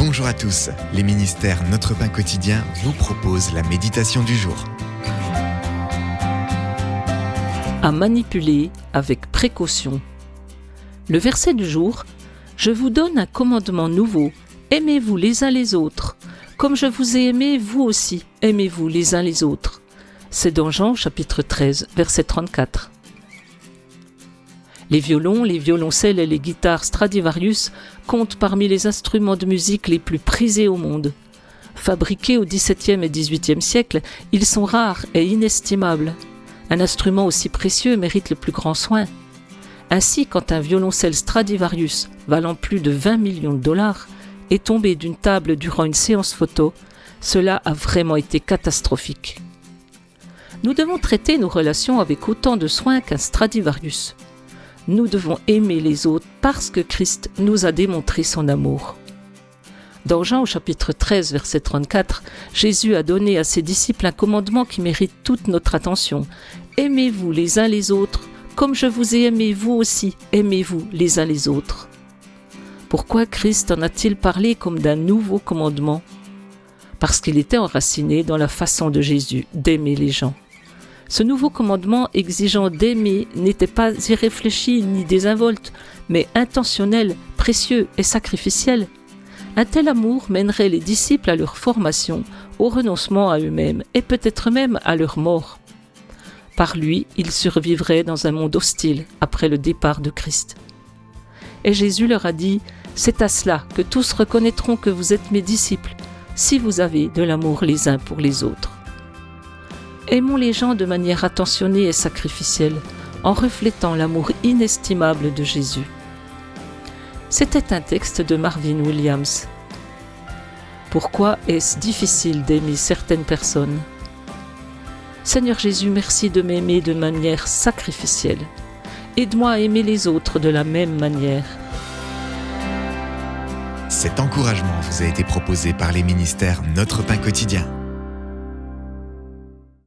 Bonjour à tous, les ministères Notre Pain Quotidien vous proposent la méditation du jour. À manipuler avec précaution. Le verset du jour: Je vous donne un commandement nouveau, aimez-vous les uns les autres. Comme je vous ai aimé, vous aussi, aimez-vous les uns les autres. C'est dans Jean chapitre 13, verset 34. Les violons, les violoncelles et les guitares Stradivarius comptent parmi les instruments de musique les plus prisés au monde. Fabriqués au XVIIe et XVIIIe siècle, ils sont rares et inestimables. Un instrument aussi précieux mérite le plus grand soin. Ainsi, quand un violoncelle Stradivarius, valant plus de 20 millions de dollars, est tombé d'une table durant une séance photo, cela a vraiment été catastrophique. Nous devons traiter nos relations avec autant de soin qu'un Stradivarius. Nous devons aimer les autres parce que Christ nous a démontré son amour. Dans Jean au chapitre 13, verset 34, Jésus a donné à ses disciples un commandement qui mérite toute notre attention. Aimez-vous les uns les autres, comme je vous ai aimé, vous aussi, aimez-vous les uns les autres. Pourquoi Christ en a-t-il parlé comme d'un nouveau commandement ? Parce qu'il était enraciné dans la façon de Jésus d'aimer les gens. Ce nouveau commandement exigeant d'aimer n'était pas irréfléchi ni désinvolte, mais intentionnel, précieux et sacrificiel. Un tel amour mènerait les disciples à leur formation, au renoncement à eux-mêmes et peut-être même à leur mort. Par lui, ils survivraient dans un monde hostile après le départ de Christ. Et Jésus leur a dit: « C'est à cela que tous reconnaîtront que vous êtes mes disciples, si vous avez de l'amour les uns pour les autres. » Aimons les gens de manière attentionnée et sacrificielle, en reflétant l'amour inestimable de Jésus. C'était un texte de Marvin Williams. Pourquoi est-ce difficile d'aimer certaines personnes ? Seigneur Jésus, merci de m'aimer de manière sacrificielle. Aide-moi à aimer les autres de la même manière. Cet encouragement vous a été proposé par les ministères Notre Pain Quotidien.